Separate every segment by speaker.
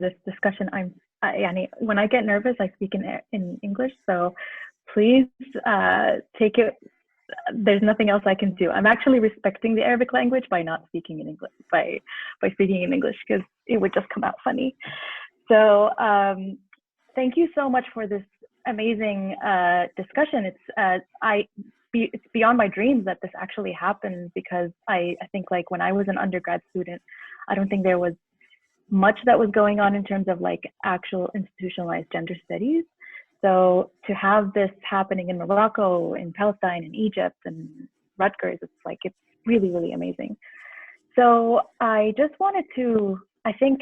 Speaker 1: this discussion. يعني when I get nervous, I speak in English. So please take it. There's nothing else I can do. I'm actually respecting the Arabic language by not speaking in English, by speaking in English, because it would just come out funny. So thank you so much for this amazing discussion. It's beyond my dreams that this actually happened, because I think like when I was an undergrad student, I don't think there was much that was going on in terms of like actual institutionalized gender studies. So to have this happening in Morocco, in Palestine, in Egypt, and Rutgers, it's really, really amazing. So I just wanted to, I think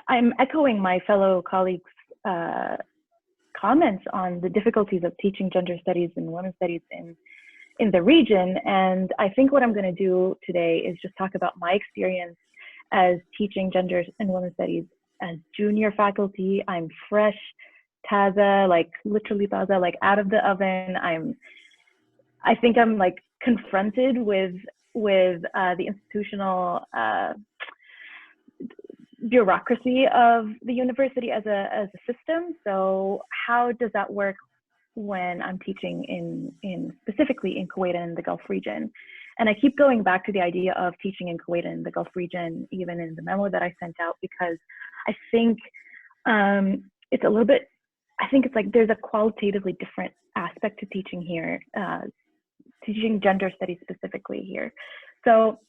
Speaker 1: I'm echoing my fellow colleagues' comments on the difficulties of teaching gender studies and women's studies in the region. And I think what I'm going to do today is just talk about my experience as teaching gender and women's studies as junior faculty. I'm fresh, taza, like literally taza, like out of the oven. I think I'm like confronted with the institutional bureaucracy of the university as a system. So how does that work when I'm teaching in specifically in Kuwait and the Gulf region? And I keep going back to the idea of teaching in Kuwait and the Gulf region, even in the memo that I sent out, because I think it's a little bit, I think it's like there's a qualitatively different aspect to teaching here, teaching gender studies specifically here. So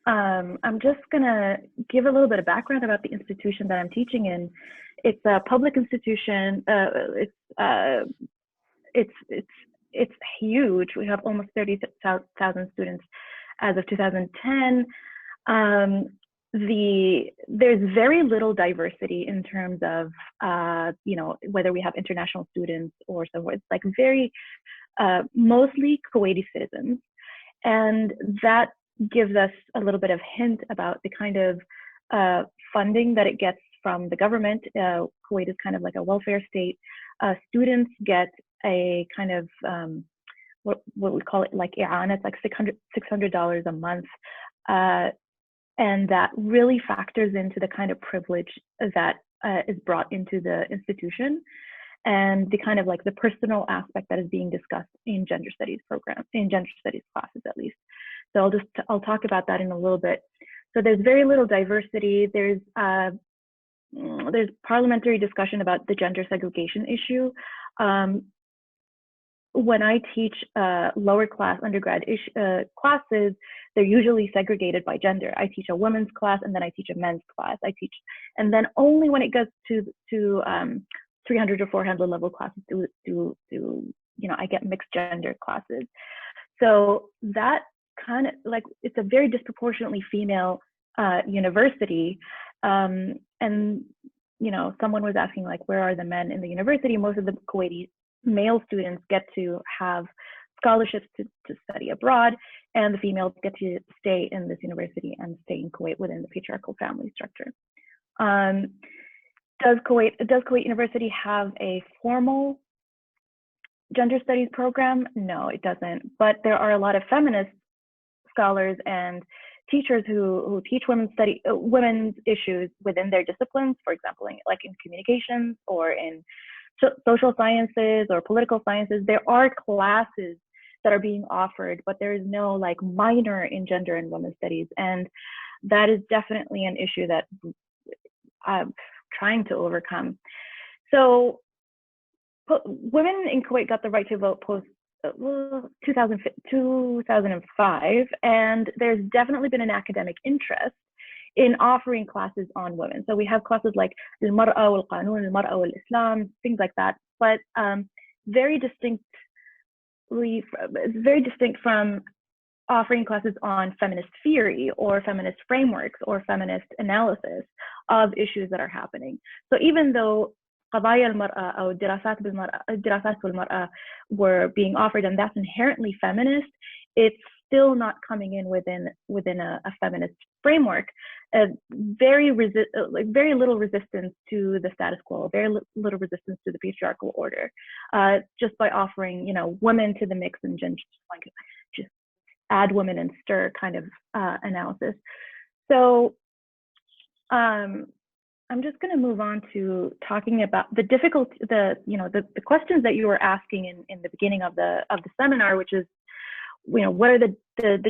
Speaker 1: I'm just gonna give a little bit of background about the institution that I'm teaching in. It's a public institution. It's huge. We have almost 30,000 students as of 2010. There's very little diversity in terms of whether we have international students or so forth. It's like very mostly Kuwaiti citizens, and that gives us a little bit of hint about the kind of funding that it gets from the government. Kuwait is kind of like a welfare state. Students get a kind of what we call it like i'ana. It's like $600 a month, and that really factors into the kind of privilege that is brought into the institution, and the kind of like the personal aspect that is being discussed in gender studies classes at least. So I'll talk about that in a little bit. So there's very little diversity. There's parliamentary discussion about the gender segregation issue. When I teach lower class undergrad classes, they're usually segregated by gender. I teach a women's class, and then I teach a men's class. And then only when it goes to 300 or 400 level classes do I get mixed gender classes. So that kind of like, it's a very disproportionately female university. And someone was asking like, where are the men in the university? Most of the Kuwaiti male students get to have scholarships to study abroad, and the females get to stay in this university and stay in Kuwait within the patriarchal family structure. Does Kuwait University have a formal gender studies program? No, it doesn't. But there are a lot of feminist scholars and teachers who teach women's issues within their disciplines. For example, like in communications or in social sciences or political sciences. There are classes that are being offered, but there is no like minor in gender and women's studies, and that is definitely an issue that I'm trying to overcome. So women in Kuwait got the right to vote post 2005, and there's definitely been an academic interest in offering classes on women. So we have classes like المرأة والقانون, المرأة والإسلام, things like that, but very distinct from offering classes on feminist theory or feminist frameworks or feminist analysis of issues that are happening. So even though قضايا المرأة أو الدراسات بالمرأة were being offered, and that's inherently feminist, it's still not coming in within a feminist framework. Very little resistance to the status quo, very little resistance to the patriarchal order, just by offering women to the mix and just add women and stir kind of analysis. So I'm just going to move on to talking about the questions that you were asking in the beginning of the seminar, which is, what are the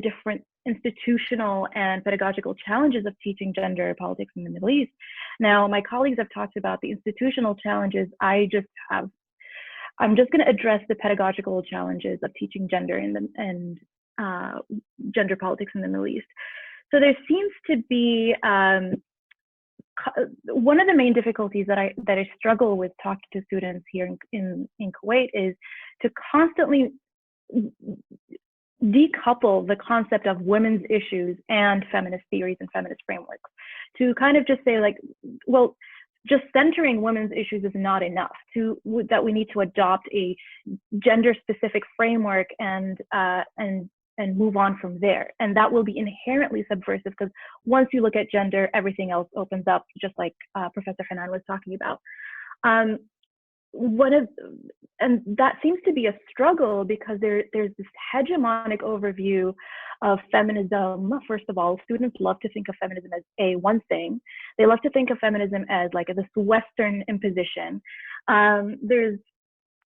Speaker 1: different institutional and pedagogical challenges of teaching gender politics in the Middle East. Now, my colleagues have talked about the institutional challenges. I'm just going to address the pedagogical challenges of teaching gender and gender politics in the Middle East. So there seems to be one of the main difficulties that I struggle with talking to students here in Kuwait is to constantly decouple the concept of women's issues and feminist theories and feminist frameworks, to kind of just say, like, well, just centering women's issues is not enough, that we need to adopt a gender specific framework and move on from there. And that will be inherently subversive, because once you look at gender, everything else opens up, just like Professor Hanan was talking about. And that seems to be a struggle, because there's this hegemonic overview of feminism. First of all, students love to think of feminism as one thing. They love to think of feminism as like this Western imposition. There's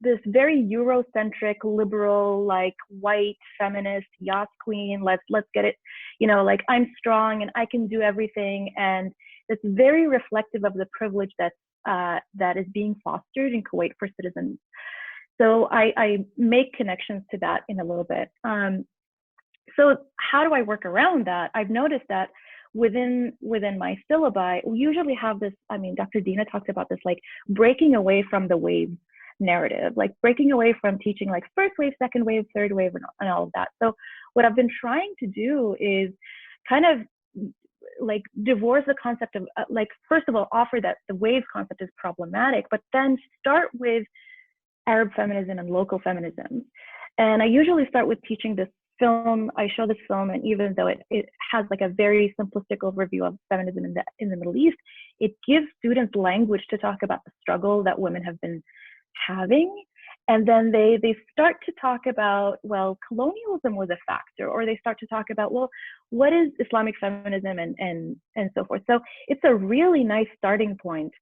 Speaker 1: this very Eurocentric, liberal, like white feminist yacht queen. Let's get it, like, I'm strong and I can do everything, and it's very reflective of the privilege that is being fostered in Kuwait for citizens. So I make connections to that in a little bit. So how do I work around that? I've noticed that within my syllabi, we usually have this, Dr. Dina talked about this, like breaking away from the waves narrative, like breaking away from teaching like first wave, second wave, third wave, and all of that. So what I've been trying to do is kind of like divorce the concept of like, first of all, offer that the wave concept is problematic, but then start with Arab feminism and local feminism. And I usually start with teaching this film. I show this film, and even though it has like a very simplistic overview of feminism in the Middle East, it gives students language to talk about the struggle that women have been having. And then they start to talk about, well, colonialism was a factor, or they start to talk about, well, what is Islamic feminism and so forth. So it's a really nice starting point.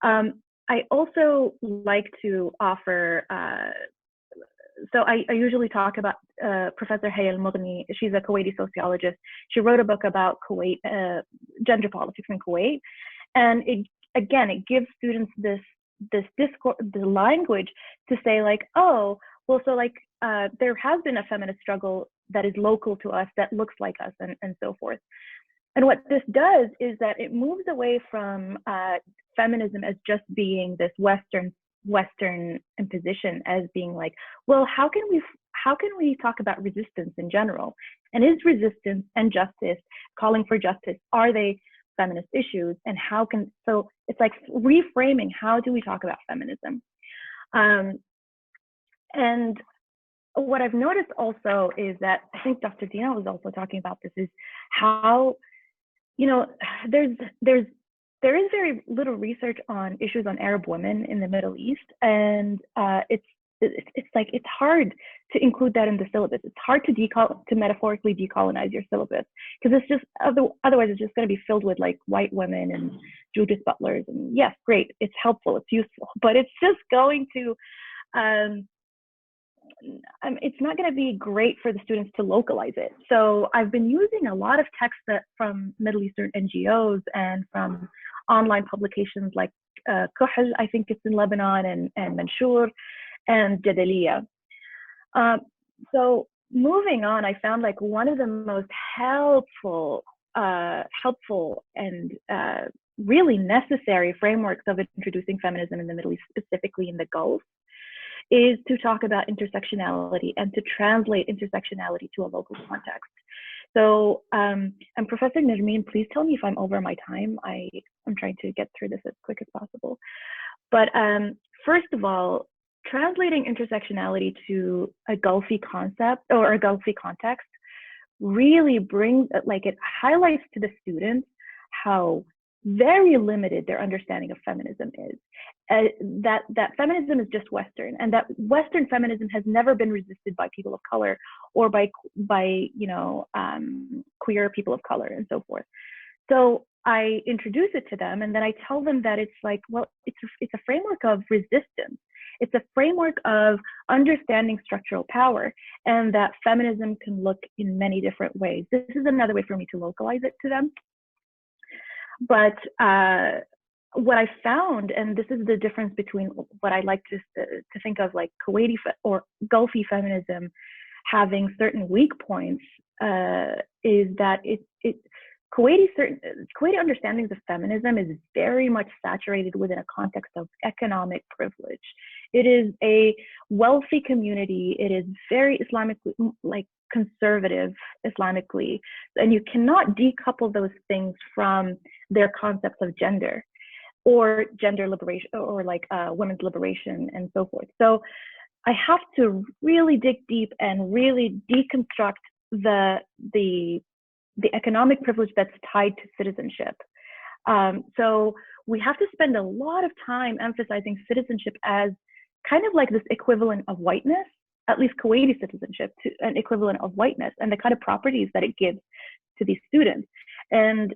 Speaker 1: I also like to offer, so I usually talk about Professor Hayya Al-Mughni. She's a Kuwaiti sociologist. She wrote a book about Kuwait, gender politics in Kuwait. And it gives students this discourse, the language to say like, oh, well, so like there has been a feminist struggle that is local to us, that looks like us, and so forth. And what this does is that it moves away from feminism as just being this Western imposition, as being like, well, how can we talk about resistance in general? And is resistance and justice, calling for justice, are they feminist issues? And so it's like reframing, how do we talk about feminism? And what I've noticed also is that, I think Dr. Dina was also talking about this, is how, there is very little research on issues on Arab women in the Middle East. And it's hard to include that in the syllabus. It's hard to metaphorically decolonize your syllabus, because it's just, otherwise it's just going to be filled with like white women and Judith Butlers. And yes, great, it's helpful, it's useful, but it's just going to, it's not going to be great for the students to localize it. So I've been using a lot of text from Middle Eastern NGOs and from online publications like Kuhl, I think it's in Lebanon, and Manshur, and Jadaliya. So moving on, I found like one of the most helpful and really necessary frameworks of introducing feminism in the Middle East, specifically in the Gulf, is to talk about intersectionality and to translate intersectionality to a local context. So, and Professor Nermeen, please tell me if I'm over my time. I'm trying to get through this as quick as possible. But first of all, translating intersectionality to a Gulfi concept or a Gulfi context really brings, like, it highlights to the students how very limited their understanding of feminism is. That feminism is just Western, and that Western feminism has never been resisted by people of color or by queer people of color and so forth. So I introduce it to them, and then I tell them that it's like, well, it's a framework of resistance. It's a framework of understanding structural power, and that feminism can look in many different ways. This is another way for me to localize it to them. But what I found, and this is the difference between what I like to think of like Kuwaiti or Gulfi feminism having certain weak points, is that Kuwaiti understandings of feminism is very much saturated within a context of economic privilege. It is a wealthy community. It is very Islamically, like conservative Islamically, and you cannot decouple those things from their concepts of gender or gender liberation or like women's liberation and so forth. So I have to really dig deep and really deconstruct the economic privilege that's tied to citizenship. So we have to spend a lot of time emphasizing citizenship as kind of like this equivalent of whiteness, at least Kuwaiti citizenship, to an equivalent of whiteness and the kind of properties that it gives to these students. And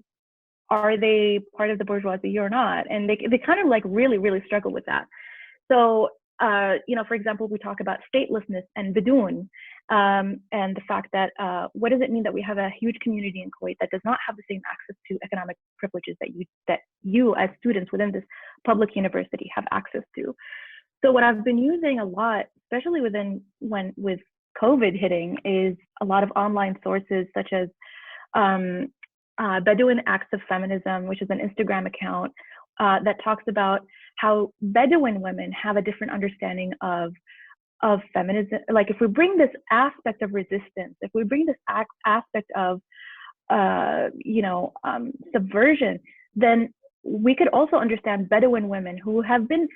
Speaker 1: are they part of the bourgeoisie or not? And they kind of like really struggle with that. So, for example, we talk about statelessness and bidun, and the fact that what does it mean that we have a huge community in Kuwait that does not have the same access to economic privileges that you as students within this public university have access to. So what I've been using a lot, especially with COVID hitting, is a lot of online sources such as Bedouin Acts of Feminism, which is an Instagram account that talks about how Bedouin women have a different understanding of feminism. Like if we bring this aspect of resistance, if we bring this aspect of subversion, then we could also understand Bedouin women who have been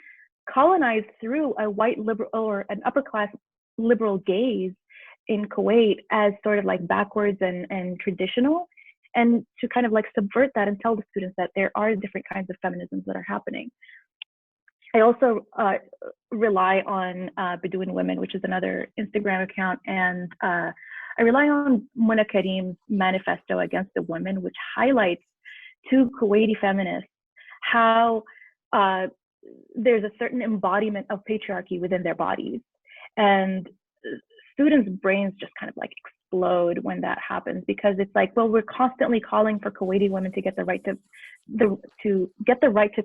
Speaker 1: colonized through a white liberal or an upper class liberal gaze in Kuwait as sort of like backwards and traditional, and to kind of like subvert that and tell the students that there are different kinds of feminisms that are happening. I also rely on Bedouin Women, which is another Instagram account, and I rely on Muna Karim's Manifesto Against the Women, which highlights to Kuwaiti feminists how there's a certain embodiment of patriarchy within their bodies. And students' brains just kind of like explode when that happens, because it's like, well, we're constantly calling for Kuwaiti women to get the right to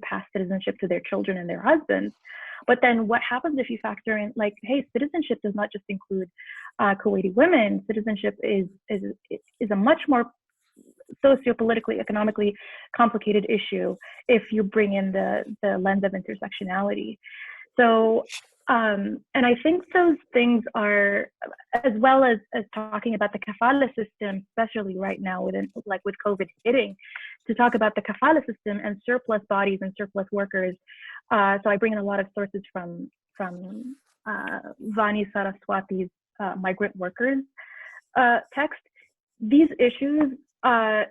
Speaker 1: pass citizenship to their children and their husbands. But then what happens if you factor in like, hey, citizenship does not just include Kuwaiti women. Citizenship is a much more sociopolitically, economically complicated issue if you bring in the lens of intersectionality. So, and I think those things are, as well as talking about the kafala system, especially right now with COVID hitting, to talk about the kafala system and surplus bodies and surplus workers. So I bring in a lot of sources from Vani Saraswati's migrant workers text. These issues are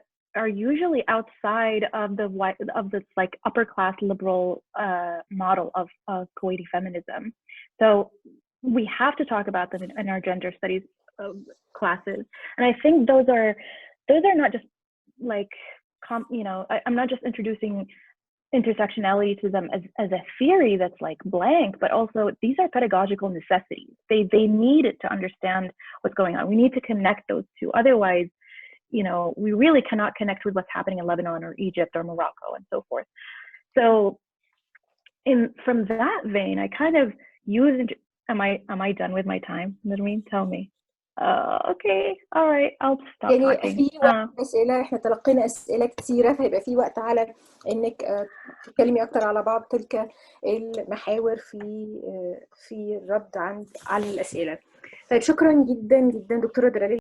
Speaker 1: usually outside of this like upper class liberal model of Kuwaiti feminism. So we have to talk about them in our gender studies classes. And I think those are not just like, I'm not just introducing intersectionality to them as a theory that's like blank, but also these are pedagogical necessities. They need it to understand what's going on. We need to connect those two. Otherwise, we really cannot connect with what's happening in Lebanon or Egypt or Morocco and so forth. So from that vein, I kind of use, am I done with my time, Nirmeen? Tell me. Okay, all right, I'll stop talking.
Speaker 2: في وقت أسئلة، احنا تلقينا أسئلة كثيرة، فيبقى في وقت على إنك تتكلمي أكتر على بعض تلك المحاور في الرد على الأسئلة. طيب شكرا جدا جدا دكتورة دلال.